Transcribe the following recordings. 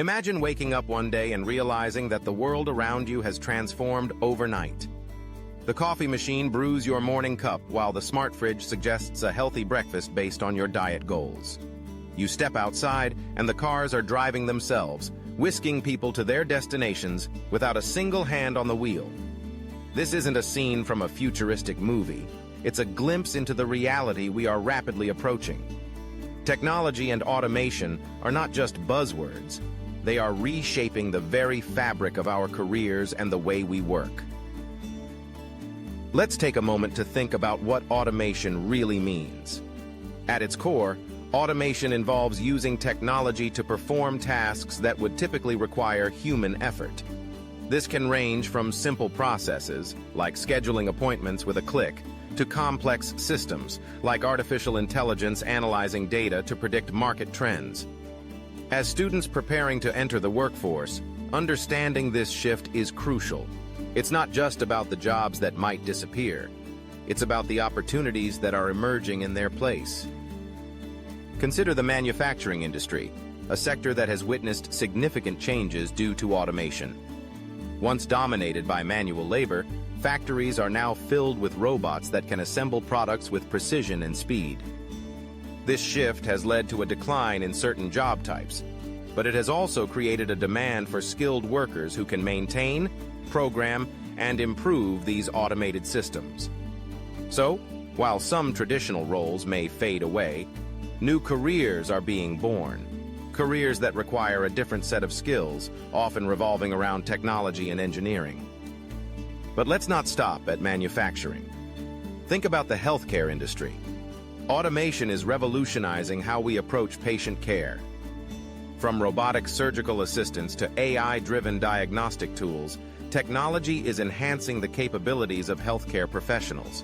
Imagine waking up one day and realizing that the world around you has transformed overnight. The coffee machine brews your morning cup, while the smart fridge suggests a healthy breakfast based on your diet goals. You step outside, and the cars are driving themselves, whisking people to their destinations without a single hand on the wheel. This isn't a scene from a futuristic movie. It's a glimpse into the reality we are rapidly approaching. Technology and automation are not just buzzwords. They are reshaping the very fabric of our careers and the way we work. Let's take a moment to think about what automation really means. At its core, automation involves using technology to perform tasks that would typically require human effort. This can range from simple processes, like scheduling appointments with a click, to complex systems, like artificial intelligence analyzing data to predict market trends. As students preparing to enter the workforce, understanding this shift is crucial. It's not just about the jobs that might disappear. It's about the opportunities that are emerging in their place. Consider the manufacturing industry, a sector that has witnessed significant changes due to automation. Once dominated by manual labor, factories are now filled with robots that can assemble products with precision and speed. This shift has led to a decline in certain job types, but it has also created a demand for skilled workers who can maintain, program, and improve these automated systems. So, while some traditional roles may fade away, new careers are being born. Careers that require a different set of skills, often revolving around technology and engineering. But let's not stop at manufacturing. Think about the healthcare industry. Automation is revolutionizing how we approach patient care. From robotic surgical assistants to AI-driven diagnostic tools, technology is enhancing the capabilities of healthcare professionals.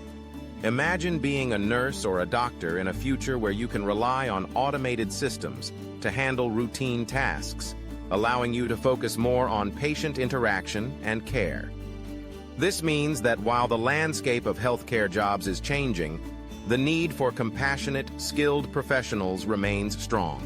Imagine being a nurse or a doctor in a future where you can rely on automated systems to handle routine tasks, allowing you to focus more on patient interaction and care. This means that while the landscape of healthcare jobs is changing, the need for compassionate, skilled professionals remains strong.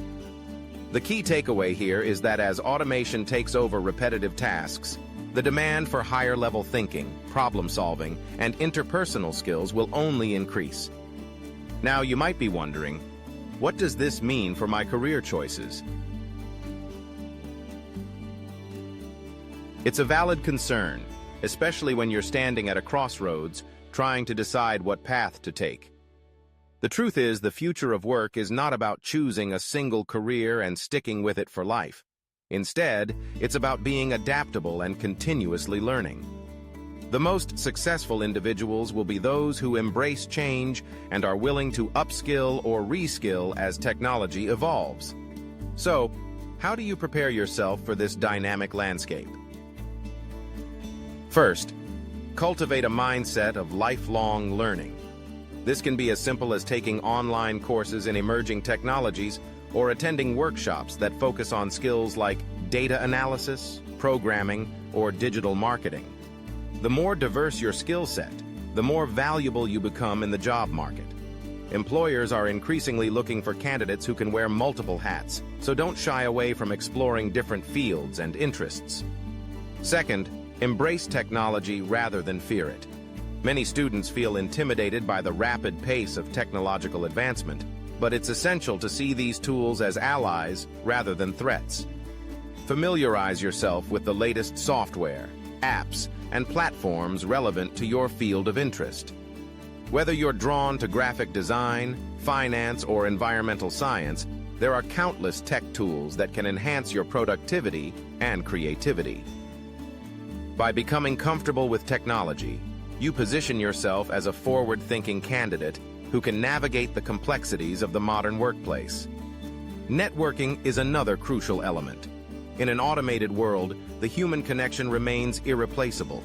The key takeaway here is that as automation takes over repetitive tasks, the demand for higher-level thinking, problem-solving, and interpersonal skills will only increase. Now, you might be wondering, what does this mean for my career choices? It's a valid concern, especially when you're standing at a crossroads trying to decide what path to take. The truth is, the future of work is not about choosing a single career and sticking with it for life. Instead, it's about being adaptable and continuously learning. The most successful individuals will be those who embrace change and are willing to upskill or reskill as technology evolves. So, how do you prepare yourself for this dynamic landscape? First, cultivate a mindset of lifelong learning. This can be as simple as taking online courses in emerging technologies or attending workshops that focus on skills like data analysis, programming, or digital marketing. The more diverse your skill set, the more valuable you become in the job market. Employers are increasingly looking for candidates who can wear multiple hats, so don't shy away from exploring different fields and interests. Second, embrace technology rather than fear it. Many students feel intimidated by the rapid pace of technological advancement, but it's essential to see these tools as allies rather than threats. Familiarize yourself with the latest software, apps, and platforms relevant to your field of interest. Whether you're drawn to graphic design, finance, or environmental science, there are countless tech tools that can enhance your productivity and creativity. By becoming comfortable with technology, you position yourself as a forward-thinking candidate who can navigate the complexities of the modern workplace. Networking is another crucial element. In an automated world, the human connection remains irreplaceable.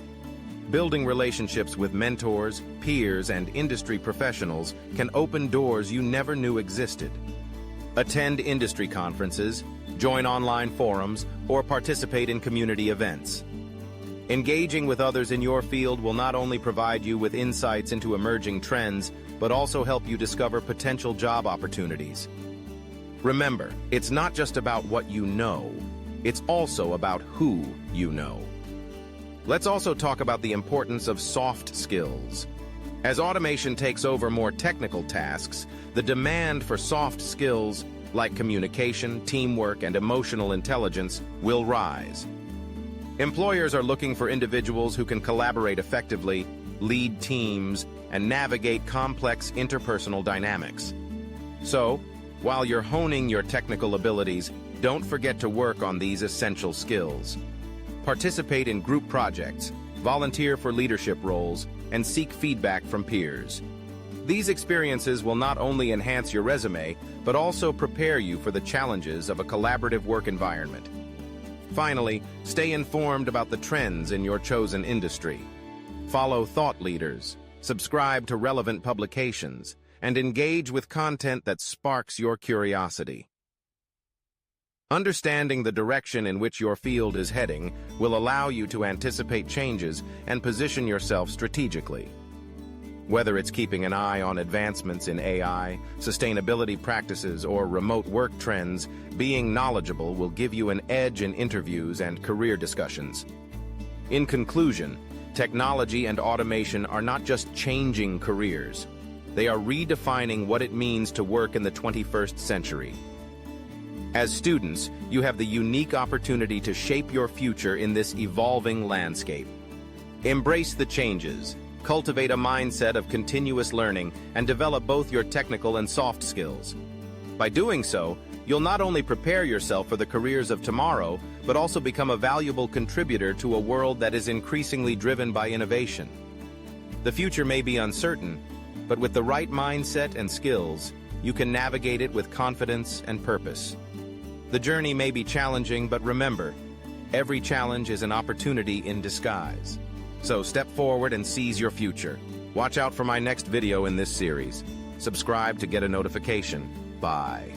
Building relationships with mentors, peers, and industry professionals can open doors you never knew existed. Attend industry conferences, join online forums, or participate in community events. Engaging with others in your field will not only provide you with insights into emerging trends, but also help you discover potential job opportunities. Remember, it's not just about what you know, it's also about who you know. Let's also talk about the importance of soft skills. As automation takes over more technical tasks, the demand for soft skills like communication, teamwork, and emotional intelligence will rise. Employers are looking for individuals who can collaborate effectively, lead teams, and navigate complex interpersonal dynamics. So, while you're honing your technical abilities, don't forget to work on these essential skills. Participate in group projects, volunteer for leadership roles, and seek feedback from peers. These experiences will not only enhance your resume, but also prepare you for the challenges of a collaborative work environment. Finally, stay informed about the trends in your chosen industry. Follow thought leaders, subscribe to relevant publications, and engage with content that sparks your curiosity. Understanding the direction in which your field is heading will allow you to anticipate changes and position yourself strategically. Whether it's keeping an eye on advancements in AI, sustainability practices, or remote work trends, being knowledgeable will give you an edge in interviews and career discussions. In conclusion, technology and automation are not just changing careers. They are redefining what it means to work in the 21st century. As students, you have the unique opportunity to shape your future in this evolving landscape. Embrace the changes, cultivate a mindset of continuous learning, and develop both your technical and soft skills. By doing so, you'll not only prepare yourself for the careers of tomorrow, but also become a valuable contributor to a world that is increasingly driven by innovation. The future may be uncertain, but with the right mindset and skills, you can navigate it with confidence and purpose. The journey may be challenging, but remember, every challenge is an opportunity in disguise. So step forward and seize your future. Watch out for my next video in this series. Subscribe to get a notification. Bye.